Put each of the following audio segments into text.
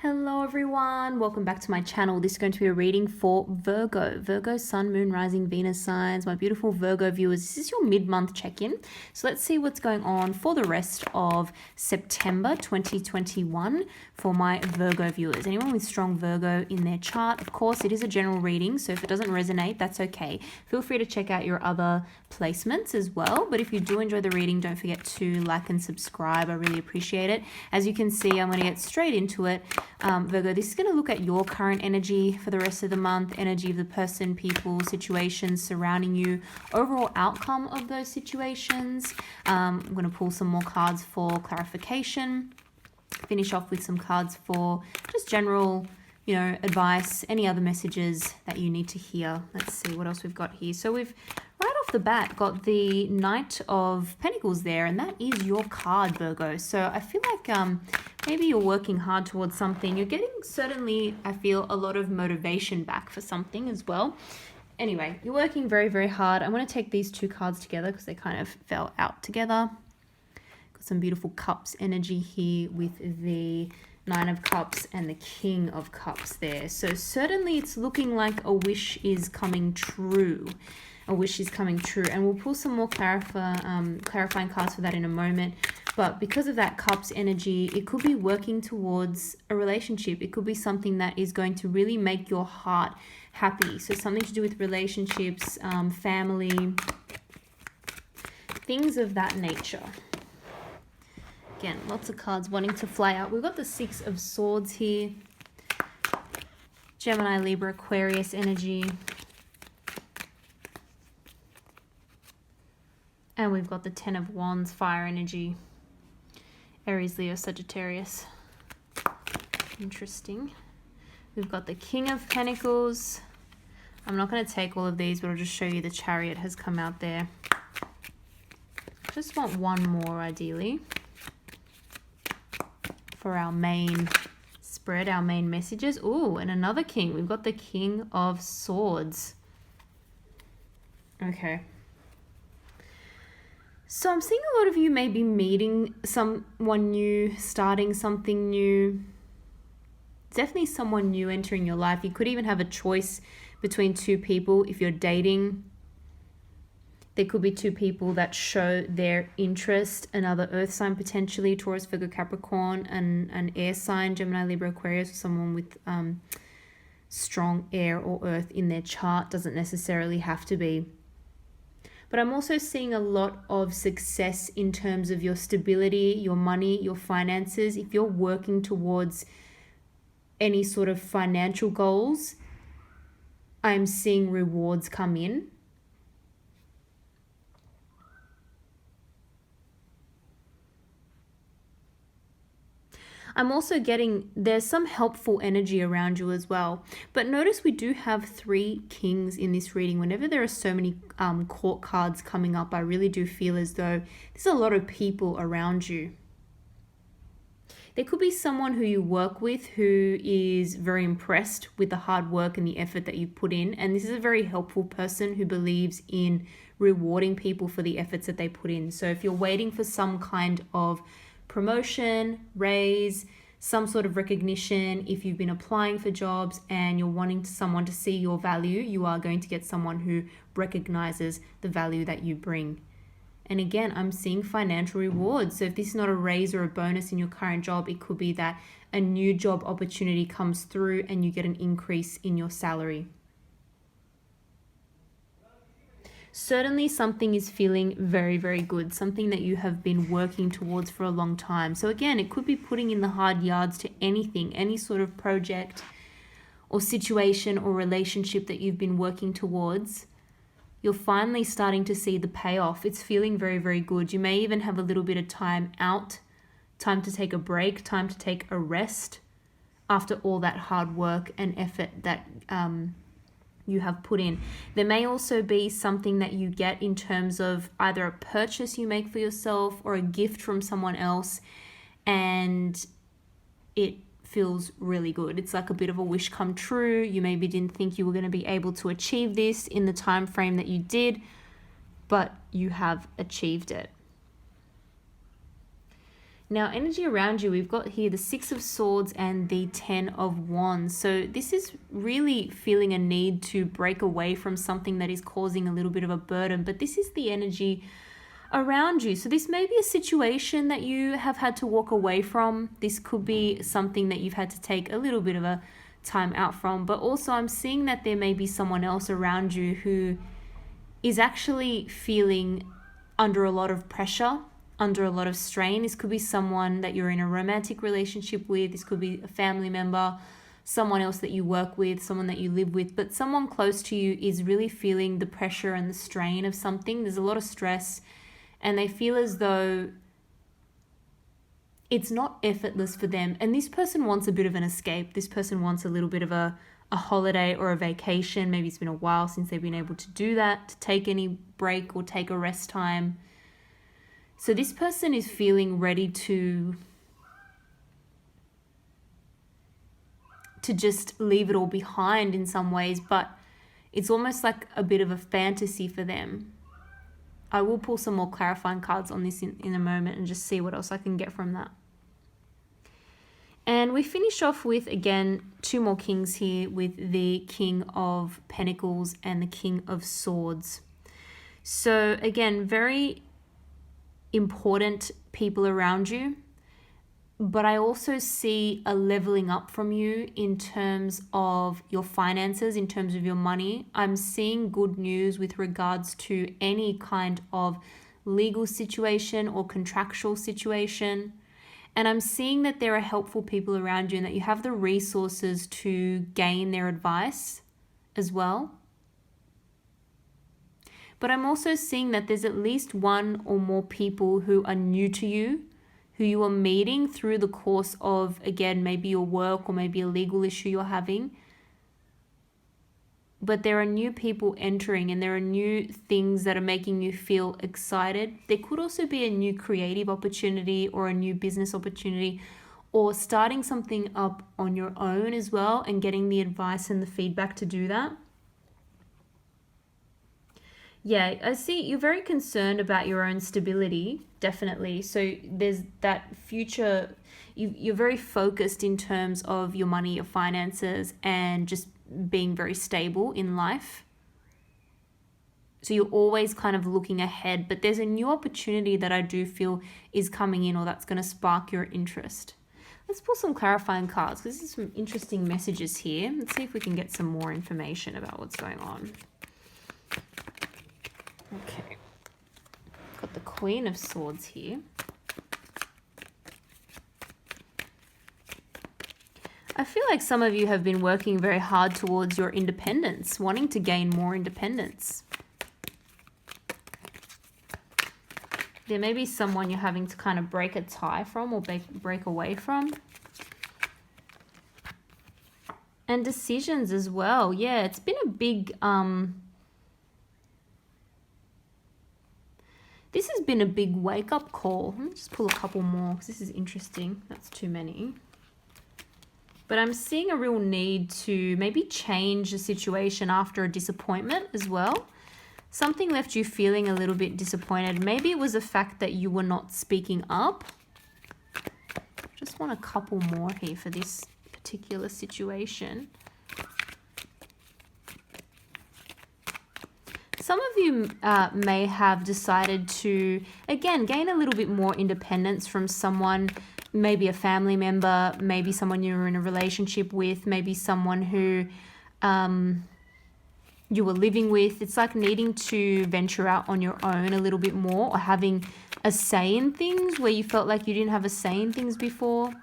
Hello everyone, welcome back to my channel. This is going to be a reading for Virgo, Sun, Moon, Rising, Venus signs. My beautiful Virgo viewers, this is your mid-month check-in. So let's see what's going on for the rest of September 2021 for my Virgo viewers. Anyone with strong Virgo in their chart, of course, it is a general reading, so if it doesn't resonate, that's okay. Feel free to check out your other placements as well. But if you do enjoy the reading, don't forget to like and subscribe. I really appreciate it. As you can see, I'm going to get straight into it. Virgo, this is going to look at your current energy for the rest of the month, energy of the person, people, situations surrounding you, overall outcome of those situations. I'm going to pull some more cards for clarification, finish off with some cards for just general, advice, any other messages that you need to hear. Let's see what else we've got here. So we've right off the bat got the Knight of Pentacles there, and that is your card, Virgo. So I feel like maybe you're working hard towards something. You're getting, certainly, I feel, a lot of motivation back for something as well. Anyway, you're working very, very hard. I'm going to take these two cards together because they kind of fell out together. Got some beautiful Cups energy here with the Nine of Cups and the King of Cups there. So certainly it's looking like a wish is coming true. A wish is coming true. And we'll pull some more clarifying cards for that in a moment. But because of that Cups energy, it could be working towards a relationship. It could be something that is going to really make your heart happy. So something to do with relationships, family, things of that nature. Again, lots of cards wanting to fly out. We've got the Six of Swords here. Gemini, Libra, Aquarius energy. And we've got the Ten of Wands, fire energy. Aries, Leo, Sagittarius. Interesting. We've got the King of Pentacles. I'm not going to take all of these, but I'll just show you the Chariot has come out there. Just want one more, ideally, for our main spread, our main messages. Ooh, and another King. We've got the King of Swords. Okay. So I'm seeing a lot of you may be meeting someone new, starting something new. Definitely someone new entering your life. You could even have a choice between two people if you're dating. There could be two people that show their interest. Another earth sign potentially, Taurus, Virgo, Capricorn, and an air sign, Gemini, Libra, Aquarius, or someone with strong air or earth in their chart. Doesn't necessarily have to be. But I'm also seeing a lot of success in terms of your stability, your money, your finances. If you're working towards any sort of financial goals, I'm seeing rewards come in. I'm also getting, there's some helpful energy around you as well. But notice we do have three kings in this reading. Whenever there are so many court cards coming up, I really do feel as though there's a lot of people around you. There could be someone who you work with who is very impressed with the hard work and the effort that you put in. And this is a very helpful person who believes in rewarding people for the efforts that they put in. So if you're waiting for some kind of promotion, raise, some sort of recognition, if you've been applying for jobs and you're wanting someone to see your value, you are going to get someone who recognizes the value that you bring. And again, I'm seeing financial rewards. So if this is not a raise or a bonus in your current job, it could be that a new job opportunity comes through and you get an increase in your salary. Certainly something is feeling very, very good, something that you have been working towards for a long time. So again, it could be putting in the hard yards to anything, any sort of project or situation or relationship that you've been working towards. You're finally starting to see the payoff. It's feeling very, very good. You may even have a little bit of time out, time to take a break, time to take a rest after all that hard work and effort that you have put in. There may also be something that you get in terms of either a purchase you make for yourself or a gift from someone else, and it feels really good. It's like a bit of a wish come true. You maybe didn't think you were going to be able to achieve this in the time frame that you did, but you have achieved it. Now, energy around you, we've got here the Six of Swords and the Ten of Wands. So this is really feeling a need to break away from something that is causing a little bit of a burden. But this is the energy around you. So this may be a situation that you have had to walk away from. This could be something that you've had to take a little bit of a time out from. But also I'm seeing that there may be someone else around you who is actually feeling under a lot of pressure, under a lot of strain. This could be someone that you're in a romantic relationship with. This could be a family member, someone else that you work with, someone that you live with, but someone close to you is really feeling the pressure and the strain of something. There's a lot of stress and they feel as though it's not effortless for them. And this person wants a bit of an escape. This person wants a little bit of a holiday or a vacation. Maybe it's been a while since they've been able to do that, to take any break or take a rest time. So this person is feeling ready to just leave it all behind in some ways, but it's almost like a bit of a fantasy for them. I will pull some more clarifying cards on this in a moment and just see what else I can get from that. And we finish off with, again, two more kings here with the King of Pentacles and the King of Swords. So again, very important people around you, but I also see a leveling up from you in terms of your finances, in terms of your money. I'm seeing good news with regards to any kind of legal situation or contractual situation. And I'm seeing that there are helpful people around you and that you have the resources to gain their advice as well. But I'm also seeing that there's at least one or more people who are new to you, who you are meeting through the course of, again, maybe your work or maybe a legal issue you're having. But there are new people entering and there are new things that are making you feel excited. There could also be a new creative opportunity or a new business opportunity, or starting something up on your own as well and getting the advice and the feedback to do that. Yeah, I see you're very concerned about your own stability, definitely. So there's that future, you're very focused in terms of your money, your finances, and just being very stable in life. So you're always kind of looking ahead, but there's a new opportunity that I do feel is coming in, or that's going to spark your interest. Let's pull some clarifying cards, because there's some interesting messages here. Let's see if we can get some more information about what's going on. Okay, got the Queen of Swords here. I feel like some of you have been working very hard towards your independence, wanting to gain more independence. There may be someone you're having to kind of break a tie from or break away from. And decisions as well. Yeah, it's been a big... This has been a big wake-up call. Let me just pull a couple more because this is interesting. That's too many. But I'm seeing a real need to maybe change the situation after a disappointment as well. Something left you feeling a little bit disappointed. Maybe it was the fact that you were not speaking up. Just want a couple more here for this particular situation. Some of you may have decided to, again, gain a little bit more independence from someone, maybe a family member, maybe someone you're in a relationship with, maybe someone who you were living with. It's like needing to venture out on your own a little bit more, or having a say in things where you felt like you didn't have a say in things before.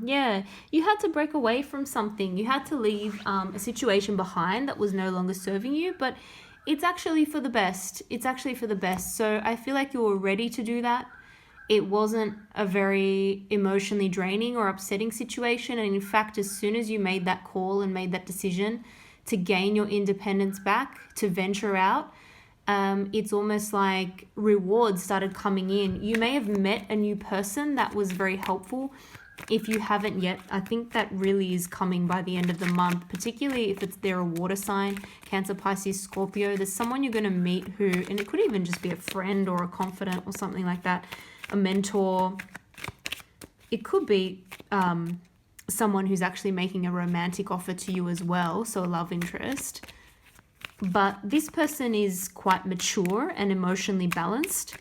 Yeah, you had to break away from something. You had to leave a situation behind that was no longer serving you, but it's actually for the best. It's actually for the best. So I feel like you were ready to do that. It wasn't a very emotionally draining or upsetting situation. And in fact, as soon as you made that call and made that decision to gain your independence back, to venture out, it's almost like rewards started coming in. You may have met a new person that was very helpful. If you haven't yet, I think that really is coming by the end of the month, particularly if they're a water sign, Cancer, Pisces, Scorpio. There's someone you're going to meet who, and it could even just be a friend or a confidant or something like that, a mentor. It could be someone who's actually making a romantic offer to you as well, so a love interest. But this person is quite mature and emotionally balanced,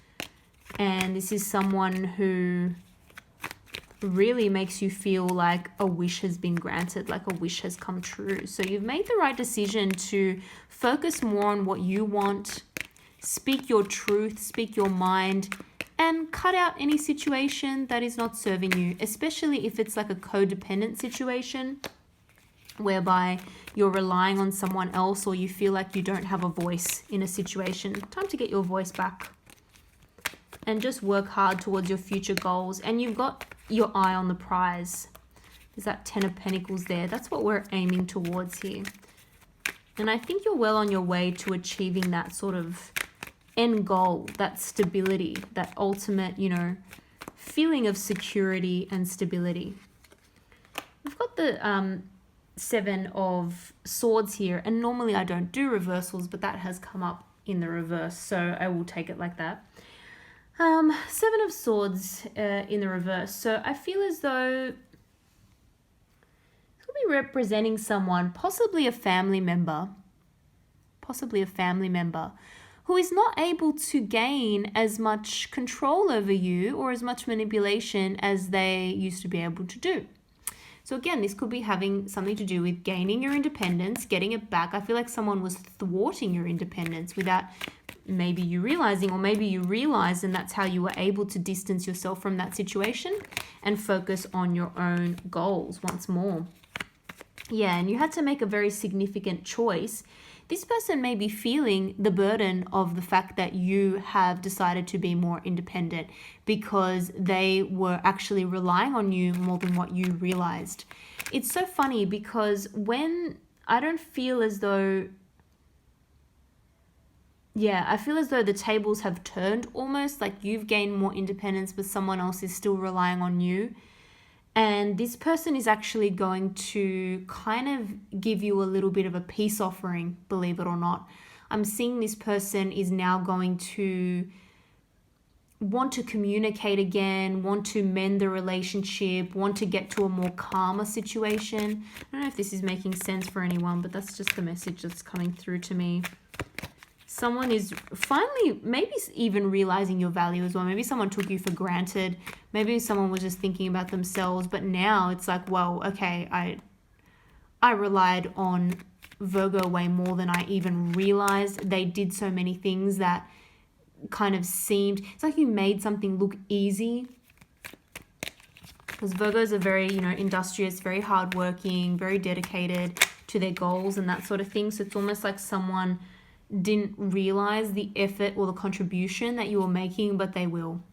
and this is someone who really makes you feel like a wish has been granted, like a wish has come true. So you've made the right decision to focus more on what you want, speak your truth, speak your mind, and cut out any situation that is not serving you, especially if it's like a codependent situation whereby you're relying on someone else or you feel like you don't have a voice in a situation. Time to get your voice back and just work hard towards your future goals. And you've got your eye on the prize. There's that 10 of Pentacles there. That's what we're aiming towards here. And I think you're well on your way to achieving that sort of end goal, that stability, that ultimate, you know, feeling of security and stability. We've got the 7 of Swords here, and normally I don't do reversals, but that has come up in the reverse, so I will take it like that. 7 of Swords in the reverse. So I feel as though it could be representing someone, possibly a family member, who is not able to gain as much control over you or as much manipulation as they used to be able to do. So again, this could be having something to do with gaining your independence, getting it back. I feel like someone was thwarting your independence without maybe you realizing, or maybe you realized and that's how you were able to distance yourself from that situation and focus on your own goals once more. Yeah, and you had to make a very significant choice. This person may be feeling the burden of the fact that you have decided to be more independent because they were actually relying on you more than what you realized. It's so funny because when I don't feel as though, I feel as though the tables have turned almost, like you've gained more independence but someone else is still relying on you. And this person is actually going to kind of give you a little bit of a peace offering, believe it or not. I'm seeing this person is now going to want to communicate again, want to mend the relationship, want to get to a more calmer situation. I don't know if this is making sense for anyone, but that's just the message that's coming through to me. Someone is finally maybe even realizing your value as well. Maybe someone took you for granted. Maybe someone was just thinking about themselves, but now it's like, well, okay, I relied on Virgo way more than I even realized. They did so many things that kind of seemed, it's like you made something look easy. Because Virgos are very, industrious, very hardworking, very dedicated to their goals and that sort of thing. So it's almost like someone didn't realize the effort or the contribution that you were making, but they will.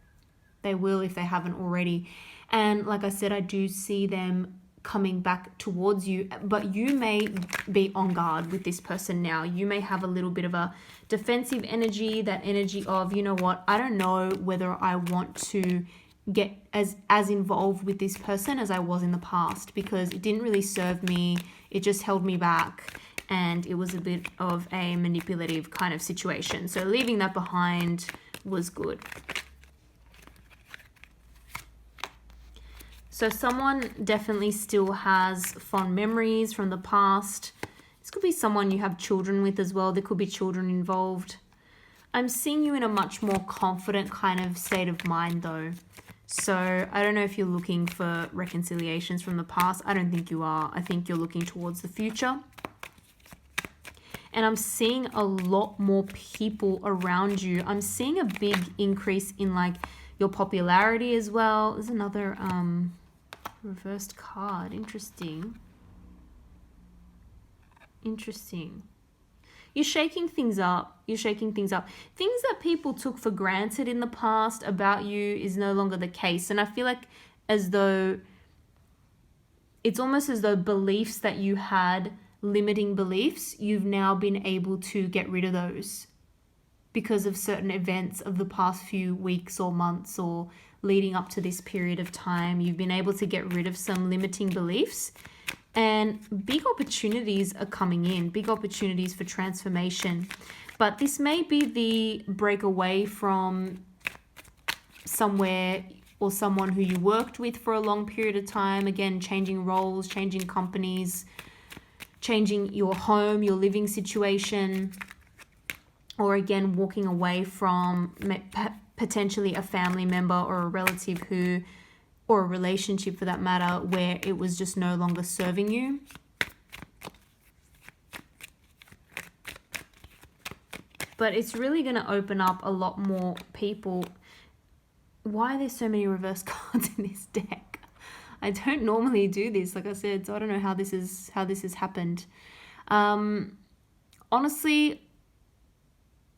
They will if they haven't already. And like I said, I do see them coming back towards you, but you may be on guard with this person now. You may have a little bit of a defensive energy, that energy of, you know what, I don't know whether I want to get as involved with this person as I was in the past because it didn't really serve me. It just held me back. And it was a bit of a manipulative kind of situation. So leaving that behind was good. So someone definitely still has fond memories from the past. This could be someone you have children with as well. There could be children involved. I'm seeing you in a much more confident kind of state of mind though. So I don't know if you're looking for reconciliations from the past. I don't think you are. I think you're looking towards the future. And I'm seeing a lot more people around you. I'm seeing a big increase in like your popularity as well. There's another reversed card. Interesting. You're shaking things up. Things that people took for granted in the past about you is no longer the case. And I feel like as though it's almost as though beliefs that you had, limiting beliefs, you've now been able to get rid of those. because of certain events of the past few weeks or months or leading up to this period of time. You've been able to get rid of some limiting beliefs, and big opportunities are coming in, big opportunities for transformation. But this may be the break away from somewhere or someone who you worked with for a long period of time. Again, changing roles, changing companies, changing your home, your living situation, or again, walking away from potentially a family member or a relative who, or a relationship for that matter, where it was just no longer serving you. But it's really going to open up a lot more people. Why are there so many reverse cards in this deck? I don't normally do this, like I said, so I don't know how this has happened. Honestly,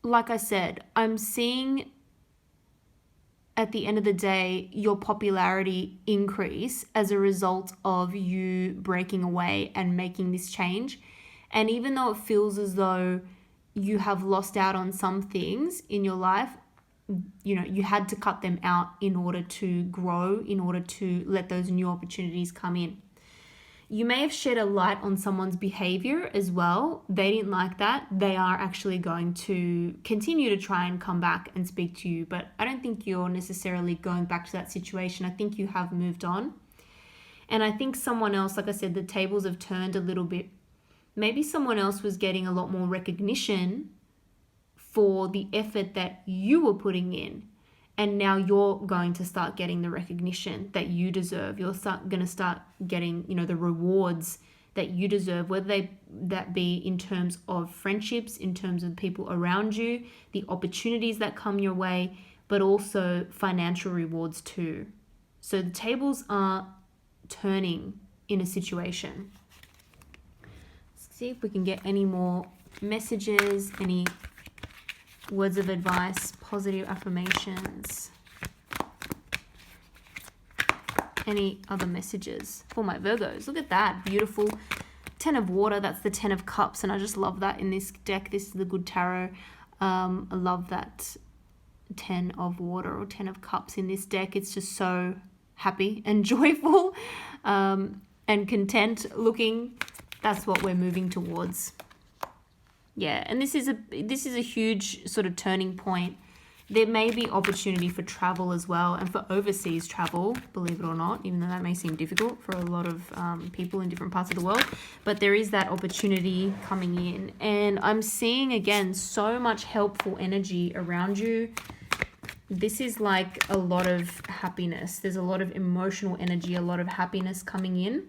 like I said, I'm seeing at the end of the day your popularity increase as a result of you breaking away and making this change. And even though it feels as though you have lost out on some things in your life, you know, you had to cut them out in order to grow, in order to let those new opportunities come in. You may have shed a light on someone's behavior as well. They didn't like that. They are actually going to continue to try and come back and speak to you, but I don't think you're necessarily going back to that situation. I think you have moved on. And I think someone else, like I said, the tables have turned a little bit. Maybe someone else was getting a lot more recognition for the effort that you were putting in. And now you're going to start getting the recognition that you deserve. You're going to start getting, you know, the rewards that you deserve, whether that be in terms of friendships, in terms of people around you, the opportunities that come your way, but also financial rewards too. So the tables are turning in a situation. Let's see if we can get any more messages, any words of advice, positive affirmations, any other messages for my Virgos. Look at that, beautiful 10 of water. That's the 10 of cups, and I just love that in this deck. This is the good tarot. I love that 10 of water or 10 of cups in this deck. It's just so happy and joyful and content looking. That's what we're moving towards. Yeah, and this is a huge sort of turning point. There may be opportunity for travel as well, and for overseas travel, believe it or not, even though that may seem difficult for a lot of people in different parts of the world. But there is that opportunity coming in. And I'm seeing, again, so much helpful energy around you. This is like a lot of happiness. There's a lot of emotional energy, a lot of happiness coming in.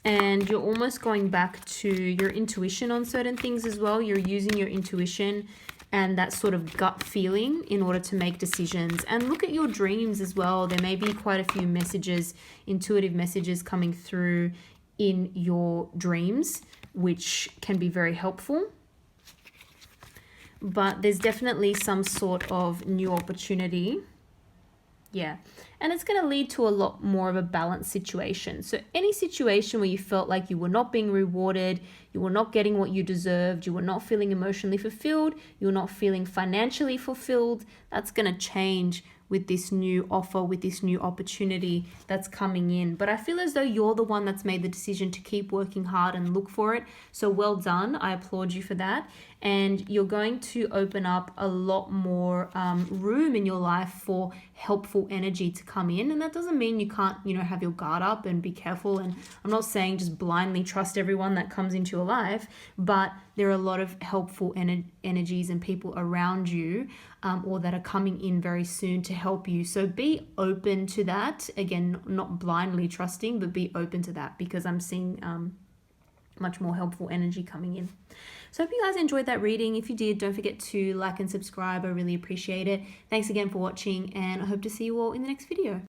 And you're almost going back to your intuition on certain things as well. You're using your intuition and that sort of gut feeling in order to make decisions. And look at your dreams as well. There may be quite a few messages, intuitive messages coming through in your dreams, which can be very helpful. But there's definitely some sort of new opportunity. Yeah, and it's going to lead to a lot more of a balanced situation. So any situation where you felt like you were not being rewarded, you were not getting what you deserved, you were not feeling emotionally fulfilled, you were not feeling financially fulfilled, that's going to change with this new offer, with this new opportunity that's coming in. But I feel as though you're the one that's made the decision to keep working hard and look for it. So well done. I applaud you for that. And you're going to open up a lot more room in your life for helpful energy to come in. And that doesn't mean you can't, have your guard up and be careful. And I'm not saying just blindly trust everyone that comes into your life, but there are a lot of helpful energies and people around you or that are coming in very soon to help you. So be open to that. Again, not blindly trusting, but be open to that, because I'm seeing much more helpful energy coming in. So I hope you guys enjoyed that reading. If you did, don't forget to like and subscribe. I really appreciate it. Thanks again for watching, and I hope to see you all in the next video.